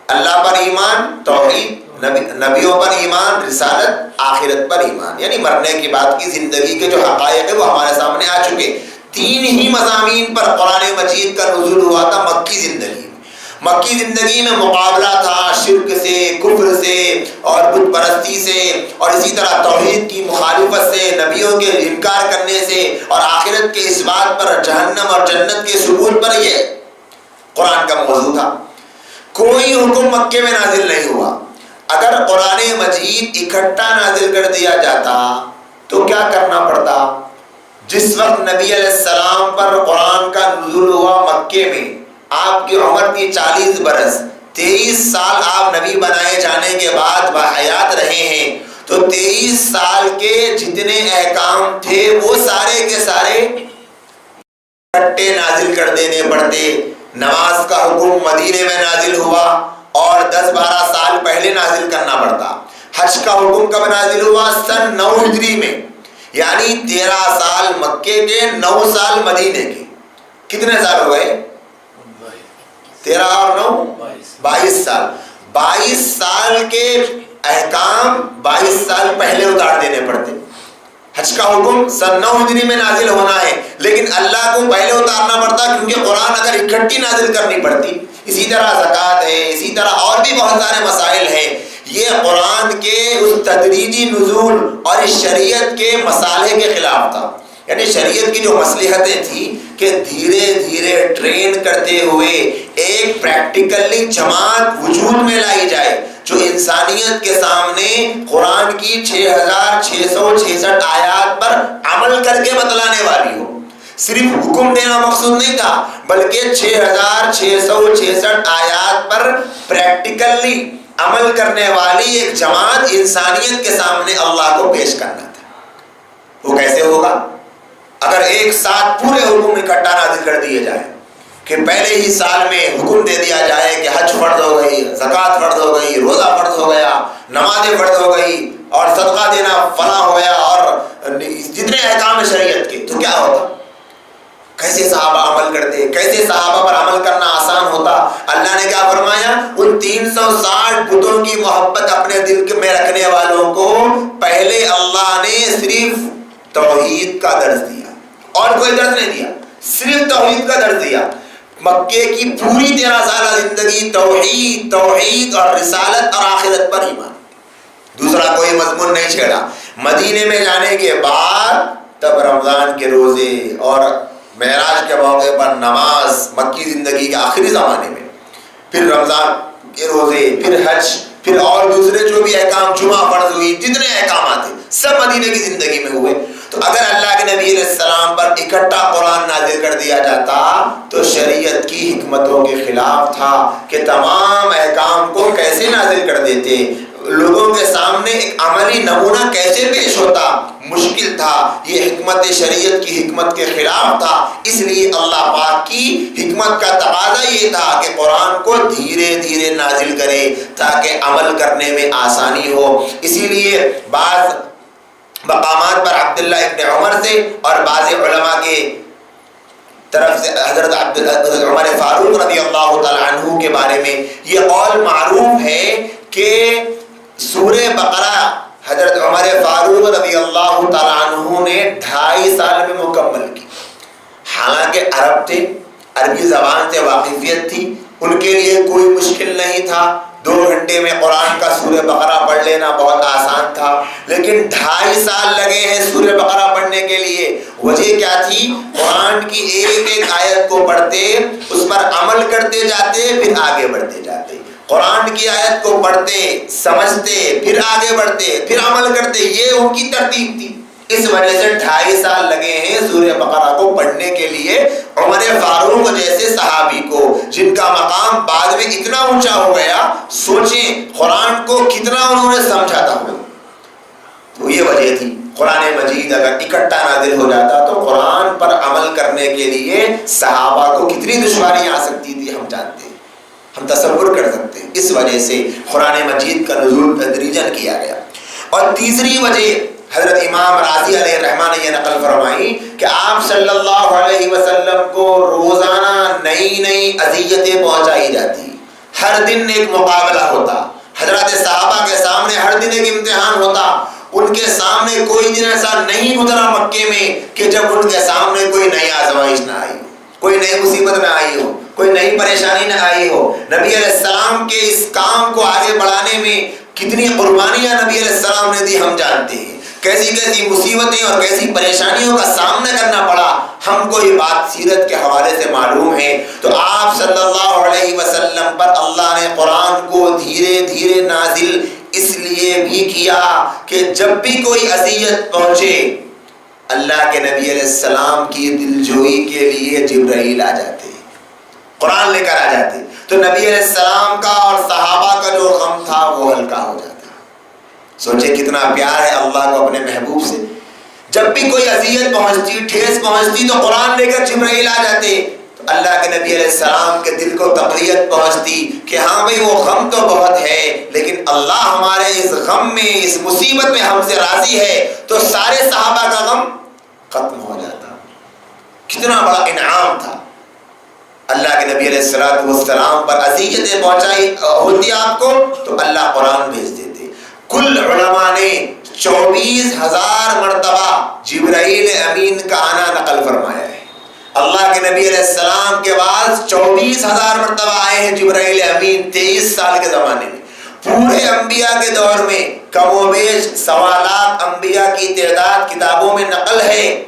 اللہ پر ایمان، توحید، نبیوں پر ایمان، رسالت، آخرت پر ایمان، یعنی مرنے کے بعد کی زندگی کے جو حقائق ہیں وہ ہمارے سامنے آ چکے۔ تین ہی مضامین پر قرآن مجید کا نزول ہوا تھا مکی زندگی میں۔ مکی زندگی میں مقابلہ تھا شرک سے، کفر سے اور بت پرستی سے، اور اسی طرح توحید کی مخالفت سے، نبیوں کے انکار کرنے سے، اور آخرت کے اس بات پر، جہنم اور جنت کے ثبوت پر یہ قرآن کا موضوع تھا۔ کوئی حکم مکے میں نازل نہیں ہوا۔ اگر قرآن مجید اکٹھا نازل کر دیا جاتا تو کیا کرنا پڑتا؟ جس وقت نبی علیہ السلام پر قرآن کا نزول ہوا مکے میں، آپ کی عمر تھی 40 برس، 23 سال آپ نبی بنائے جانے کے بعد بحیات رہے ہیں، تو 23 سال کے جتنے احکام تھے وہ سارے کے سارے اکٹھے نازل کر دینے پڑتے۔ نماز کا حکم مدینے میں نازل ہوا اور 10-12 سال پہلے نازل کرنا پڑتا۔ حج کا حکم کب نازل ہوا؟ سن 9 ہجری میں، یعنی 13 سال مکے کے، 9 سال مدینے کے۔ کتنے سال ہو گئے؟ 13 اور 9 22 سال۔ 22 سال کے احکام 22 سال پہلے اتار دینے پڑتے۔ حج کا حکم سن 9 ہجری میں نازل ہونا ہے، لیکن اللہ کو پہلے اتارنا پڑتا کیونکہ قرآن اگر اکٹھی نازل کرنی پڑتی۔ اسی طرح زکوٰۃ ہے، اسی طرح اور بھی بہت سارے مسائل ہیں۔ یہ قرآن کے اس تدریجی نزول اور اس شریعت کے مصالحے کے خلاف تھا۔ یعنی شریعت کی جو مصلحتیں تھیں کہ دھیرے دھیرے ٹرین کرتے ہوئے ایک پریکٹیکلی جماعت وجود میں لائی جائے جو انسانیت کے سامنے قرآن کی 6666 آیات پر عمل کر کے بتلانے والی ہو۔ صرف حکم دینا مقصود نہیں تھا، بلکہ 6666 آیات پر پریکٹیکلی عمل کرنے والی ایک جماعت انسانیت کے سامنے اللہ کو پیش کرنا تھا۔ وہ کیسے ہوگا؟ اگر ایک ساتھ پورے حکم اکٹھا نازل کر دیے جائیں کہ پہلے ہی سال میں حکم دے دیا جائے کہ حج فرض ہو گئی، زکوٰۃ فرض ہو گئی، روزہ فرض ہو گیا، نمازیں فرض ہو گئی، اور صدقہ دینا فلاں ہو گیا، اور جتنے احکام شریعت کے، تو کیا ہوتا؟ کیسے صحابہ عمل کرتے؟ کیسے صحابہ پر عمل کرنا آسان ہوتا؟ اللہ نے کیا فرمایا؟ ان 360 بتوں کی محبت اپنے دل میں رکھنے والوں کو پہلے اللہ نے صرف توحید کا درس دیا، اور کوئی درس نہیں دیا، صرف توحید کا درس دیا۔ مکے کی پوری 13 سالہ زندگی توحید، توحید اور رسالت اور آخرت پر ایمان، دوسرا کوئی مضمون نہیں چھیڑا۔ مدینے میں جانے کے بعد تب رمضان کے روزے اور معراج کے موقع پر نماز، مکی زندگی کے آخری زمانے میں، پھر رمضان کے روزے، پھر حج، پھر اور دوسرے جو بھی احکام، جمعہ فرض ہوئی، جتنے احکامات ہیں سب مدینے کی زندگی میں ہوئے۔ تو اگر اللہ کے نبی علیہ السلام پر اکٹھا قرآن نازل کر دیا جاتا تو شریعت کی حکمتوں کے خلاف تھا کہ تمام احکام کو کیسے نازل کر دیتے۔ لوگوں کے سامنے ایک عملی نمونہ کیسے پیش ہوتا مشکل تھا. یہ حکمت شریعت کی حکمت کے خلاف تھا. اس لیے اللہ پاک کی حکمت کا تقاضا یہ تھا کہ قرآن کو دھیرے دھیرے نازل کرے تاکہ عمل کرنے میں آسانی ہو. اسی لیے بعض مقامات پر عبداللہ ابن عمر سے اور بعض علماء کے طرف سے حضرت عمر فاروق رضی اللہ تعالی عنہ کے بارے میں یہ قول معروف ہے کہ سورہ بقرہ حضرت عمر فاروق رضی اللہ تعالی عنہ نے 2.5 سال میں مکمل کی. حالانکہ عرب تھے, عربی زبان سے واقفیت تھی, ان کے لیے کوئی مشکل نہیں تھا. 2 گھنٹے میں قرآن کا سورہ بقرہ پڑھ لینا بہت آسان تھا. لیکن 2.5 سال لگے ہیں سورہ بقرہ پڑھنے کے لیے. وجہ کیا تھی؟ قرآن کی ایک ایک آیت کو پڑھتے, اس پر عمل کرتے جاتے, پھر آگے بڑھتے جاتے. قرآن کی آیت کو پڑھتے, سمجھتے, پھر آگے بڑھتے, پھر عمل کرتے. یہ ان کی ترتیب تھی. اس وجہ سے 2.5 سال لگے ہیں سورہ بقرہ کو پڑھنے کے لیے عمر فاروق جیسے صحابی کو, جن کا مقام بعد میں اتنا اونچا ہو گیا. سوچیں قرآن کو کتنا انہوں نے سمجھا تھا. تو یہ وجہ تھی. قرآن مجید اگر اکٹھا نازل ہو جاتا تو قرآن پر عمل کرنے کے لیے صحابہ کو کتنی دشواریاں آ سکتی تھی ہم جانتے ہیں, ہم تصور کر سکتے ہیں. اس وجہ سے قرآن مجید کا نزول تدریجاً کیا گیا. اور تیسری وجہ حضرت امام راضی علیہ الرحمہ نے یہ نقل فرمائی کہ آپ صلی اللہ علیہ وسلم کو روزانہ نئی نئی اذیتیں پہنچائی جاتی. ہر دن ایک مقابلہ ہوتا. حضرات صحابہ کے سامنے ہر دن ایک امتحان ہوتا. ان کے سامنے کوئی دن ایسا نہیں گزرا مکے میں کہ جب ان کے سامنے کوئی نئی آزمائش نہ آئی ہو, کوئی نئی مصیبت نہ آئی ہو, کوئی نئی پریشانی نہ آئی ہو. نبی علیہ السلام کے اس کام کو آگے بڑھانے میں کتنی قربانیاں نبی علیہ السلام نے دی ہم جانتے ہیں. کیسی کیسی مصیبتیں اور کیسی پریشانیوں کا سامنا کرنا پڑا, ہم کو یہ بات سیرت کے حوالے سے معلوم ہے. تو آپ صلی اللہ علیہ وسلم پر اللہ نے قرآن کو دھیرے دھیرے نازل اس لیے بھی کیا کہ جب بھی کوئی اذیت پہنچے اللہ کے نبی علیہ السلام کی دلجوئی کے لیے جبرائیل آ جاتے, قرآن لے کر آ جاتے. تو نبی علیہ السلام کا اور صحابہ کا جو غم تھا وہ ہلکا ہو جاتا. سوچے کتنا پیار ہے اللہ کو اپنے محبوب سے. جب بھی کوئی اذیت پہنچتی, ٹھیس پہنچتی تو قرآن لے کر جبرائیل آ جاتے. تو اللہ کے نبی علیہ السلام کے دل کو تقویت پہنچتی کہ ہاں بھئی وہ غم تو بہت ہے, لیکن اللہ ہمارے اس غم میں, اس مصیبت میں ہم سے راضی ہے. تو سارے صحابہ کا غم ختم ہو جاتا. کتنا بڑا انعام تھا. اللہ کے نبی علیہ السلام پر اذیتیں پہنچائی ہوتی آپ کو تو اللہ قرآن بھیج دیتے. کل علماء نے 24,000 مرتبہ جبرائیل امین کا آنا نقل فرمایا ہے. اللہ کے نبی علیہ السلام کے بعد 24,000 مرتبہ آئے ہیں جبرائیل امین 23 سال کے زمانے میں. پورے انبیاء کے دور میں کم و بیش 1.25 لاکھ انبیاء کی تعداد کتابوں میں نقل ہے.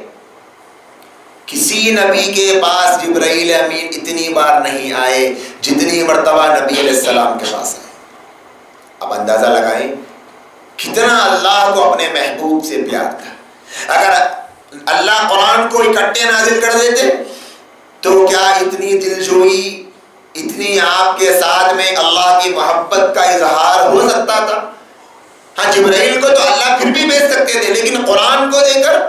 کسی نبی کے پاس جبرائیل امین اتنی بار نہیں آئے جتنی مرتبہ نبی علیہ السلام کے پاس آئے. اب اندازہ لگائیں کتنا اللہ کو اپنے محبوب سے پیار تھا. اگر اللہ قرآن کو اکٹھے نازل کر دیتے تو کیا اتنی دلجوئی, اتنی آپ کے ساتھ میں اللہ کی محبت کا اظہار ہو سکتا تھا؟ ہاں جبرائیل کو تو اللہ پھر بھی بھیج سکتے تھے, لیکن قرآن کو دے کر,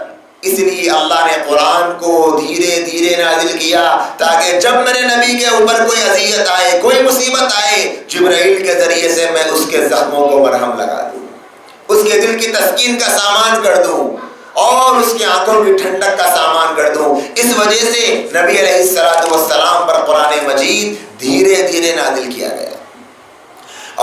اس لیے اللہ نے قرآن کو دھیرے دھیرے نازل کیا تاکہ جب میرے نبی کے اوپر کوئی اذیت آئے, کوئی مصیبت آئے, جبرائیل کے ذریعے سے میں اس کے زخموں کو مرہم لگا دوں, اس کے دل کی تسکین کا سامان کر دوں اور اس کی آنکھوں کی ٹھنڈک کا سامان کر دوں. اس وجہ سے نبی علیہ السلام پر قرآن مجید دھیرے دھیرے نازل کیا گیا.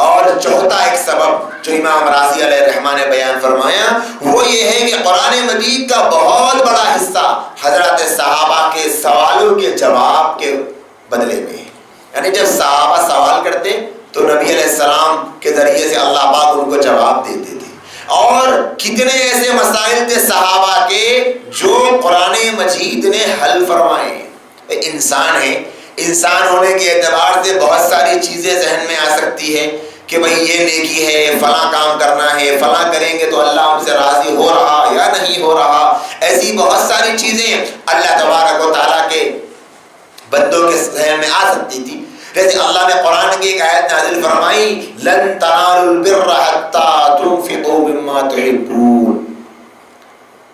اور چوتھا ایک سبب جو امام راضی علیہ الرحمہ نے بیان فرمایا وہ یہ ہے کہ قرآن مجید کا بہت بڑا حصہ حضرات صحابہ کے سوالوں کے جواب کے بدلے میں ہے. یعنی جب صحابہ سوال کرتے تو نبی علیہ السلام کے ذریعے سے اللہ پاک ان کو جواب دیتے تھے. اور کتنے ایسے مسائل تھے صحابہ کے جو قرآن مجید نے حل فرمائے. انسان ہے, انسان ہونے کے اعتبار سے بہت ساری چیزیں ذہن میں آ سکتی ہے کہ بھئی یہ نیکی ہے, فلاں کام کرنا ہے, فلاں کریں گے تو اللہ ہم سے راضی ہو رہا یا نہیں ہو رہا. ایسی بہت ساری چیزیں اللہ تبارک و تعالیٰ کے بندوں کے ذہن میں آ سکتی تھی. جیسے اللہ نے قرآن کی ایک آیت نازل فرمائی لن تنالوا البر حتى تنفقوا مما تحبون،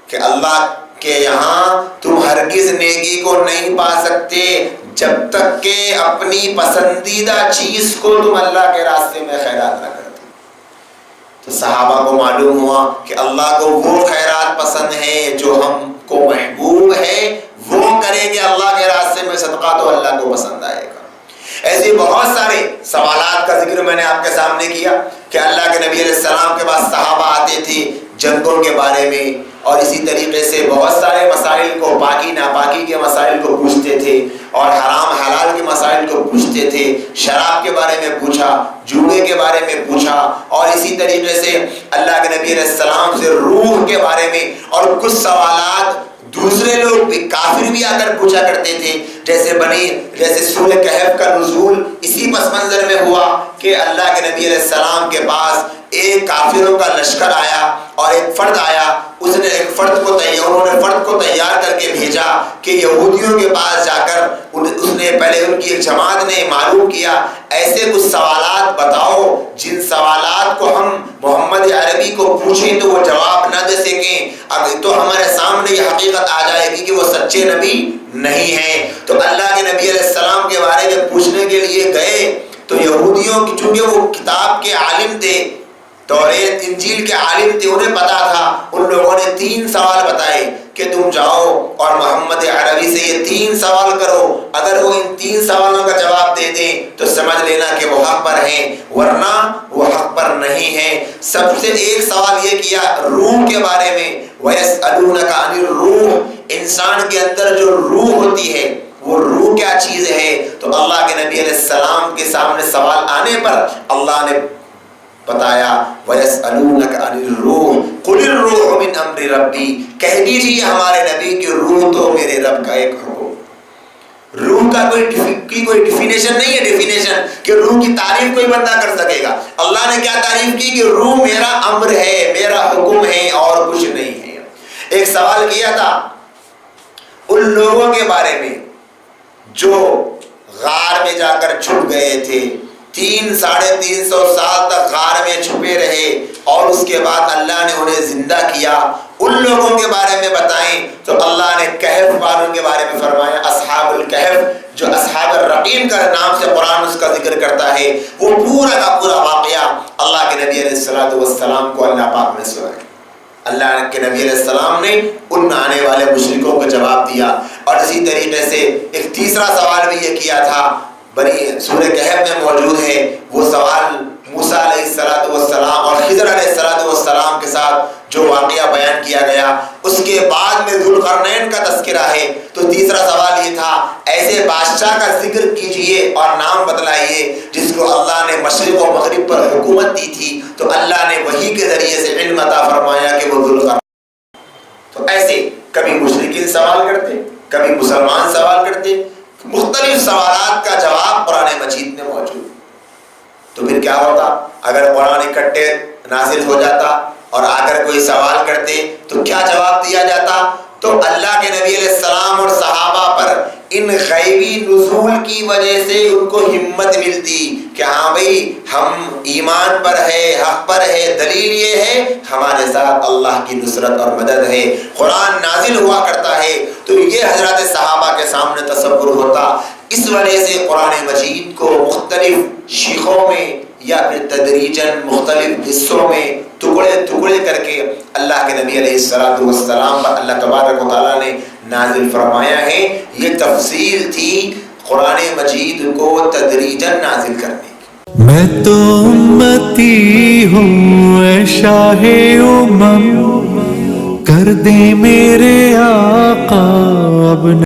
کہ اللہ کہ یہاں تم ہرگز نیکی کو نہیں پا سکتے جب تک کہ اپنی پسندیدہ چیز کو تم اللہ کے راستے میں خیرات نہ کرتے۔ تو صحابہ کو معلوم ہوا کہ اللہ کو وہ خیرات پسند ہیں جو ہم کو محبوب ہے، وہ کریں گے اللہ کے راستے میں صدقہ تو اللہ کو پسند آئے گا۔ ایسے بہت سارے سوالات کا ذکر میں نے آپ کے سامنے کیا کہ اللہ کے نبی علیہ السلام کے پاس صحابہ آتے تھے جنگوں کے بارے میں، اور اسی طریقے سے بہت سارے مسائل کو، پاکی ناپاکی کے مسائل کو پوچھتے تھے، اور حرام حلال کے مسائل کو پوچھتے تھے، شراب کے بارے میں پوچھا، جوئے کے بارے میں پوچھا، اور اسی طریقے سے اللہ کے نبی علیہ السلام سے روح کے بارے میں، اور کچھ سوالات دوسرے لوگ بھی کافر بھی آ کر پوچھا کرتے تھے، جیسے سورہ کہف کا نزول اسی پس منظر میں ہوا کہ اللہ کے نبی علیہ السلام کے پاس ایک کافروں کا لشکر آیا اور ایک فرد آیا، اس نے ایک انہوں نے فرد کو تیار کر کے بھیجا کہ یہودیوں کے پاس جا کر اس نے پہلے ان کی ایک جماعت نے معلوم کیا ایسے کچھ سوالات بتاؤ جن سوالات کو ہم محمد عربی کو پوچھیں تو وہ جواب نہ دے سکیں، اب تو ہمارے سامنے یہ حقیقت آ جائے گی کہ وہ سچے نبی نہیں ہیں۔ تو اللہ کے نبی علیہ السلام کے بارے میں پوچھنے کے لیے گئے تو یہودیوں کی، چونکہ وہ کتاب کے عالم تھے، توریت انجیل کے عالم تھے، انہیں پتا تھا، ان لوگوں نے 3 سوال بتائے کہ تم جاؤ اور محمد عربی سے یہ 3 سوال کرو، اگر وہ ان 3 سوالوں کا جواب دے دیں تو سمجھ لینا کہ وہ حق پر ہیں، ورنہ وہ حق پر نہیں ہیں۔ سب سے ایک سوال یہ کیا روح کے بارے میں، وَيَسْأَلُونَكَ عَنِ الرُّوحِ، انسان کے اندر جو روح ہوتی ہے وہ روح کیا چیز ہے؟ تو اللہ کے نبی علیہ السلام کے سامنے سوال آنے پر اللہ نے بتایا وَيَسْأَلُونَكَ عَنِ الرُّوحِ قُلِ الرُّوحُ مِنْ أَمْرِ رَبِّي، کہہ دیجیے ہمارے نبی کہ روح تو میرے رب کا ایک حکم۔ روح کا کوئی ڈیفینیشن نہیں ہے، ڈیفینیشن کہ روح کی تعریف کوئی بندہ کر سکے گا۔ اللہ نے کیا تعریف کی کہ روح میرا امر ہے، میرا حکم ہے اور کچھ نہیں ہے۔ ایک سوال کیا تھا ان لوگوں کے بارے میں جو غار میں جا کر چھپ گئے تھے، 300-350 سال تک غار میں چھپے رہے اور اس کے بعد اللہ نے انہیں زندہ کیا، ان لوگوں کے بارے میں بتائیں تو اللہ نے کہف والوں کے بارے میں فرمایا اصحاب الکہف، جو اصحاب الرقیم کا نام سے قرآن اس کا ذکر کرتا ہے، وہ پورا کا پورا واقعہ اللہ کے نبی علیہ السلام کو اللہ پاک نے سنایا۔ اللہ کے نبی علیہ السلام نے ان آنے والے مشرکوں کو جواب دیا، اور اسی طریقے سے ایک تیسرا سوال بھی یہ کیا تھا، بنی سورہ کہف میں موجود ہے وہ سوال موسیٰ علیہ السلام اور خضر علیہ السلام کے ساتھ جو واقعہ بیان کیا گیا، اس کے بعد میں ذوالقرنین کا تذکرہ ہے۔ تو تیسرا سوال یہ تھا ایسے بادشاہ کا ذکر کیجئے اور نام بتلائیے جس کو اللہ نے مشرق و مغرب پر حکومت دی تھی، تو اللہ نے وحی کے ذریعے سے علم عطا فرمایا کہ وہ ذوالقرنین۔ تو ایسے کبھی مشرکین سوال کرتے، کبھی مسلمان سوال کرتے، مختلف سوالات کا جواب قرآن مجید میں موجود۔ تو پھر کیا ہوتا اگر قرآن اکٹھے نازل ہو جاتا اور آ کر کوئی سوال کرتے تو کیا جواب دیا جاتا؟ تو اللہ کے نبی علیہ السلام اور صحابہ پر ان غیبی نزول کی وجہ سے ان کو ہمت ملتی کہ ہاں بھائی ہم ایمان پر ہے، حق پر ہے، دلیل یہ ہے ہمارے ساتھ اللہ کی نصرت اور مدد ہے، قرآن نازل ہوا کرتا ہے۔ تو یہ حضرات صحابہ کے سامنے تصور ہوتا۔ اس وجہ سے قرآن مجید کو مختلف شیخوں میں یا پھر تدریجاً مختلف حصوں میں ٹکڑے کر کے اللہ کے نبی علیہ السلام پر اللہ تبارک و تعالیٰ نے نازل فرمایا ہے۔ یہ تفصیل تھی قرآن مجید کو تدریجاً نازل کرنے کی۔ میں تو امتی ہوں اے شاہ امم، کر دے میرے آقا اب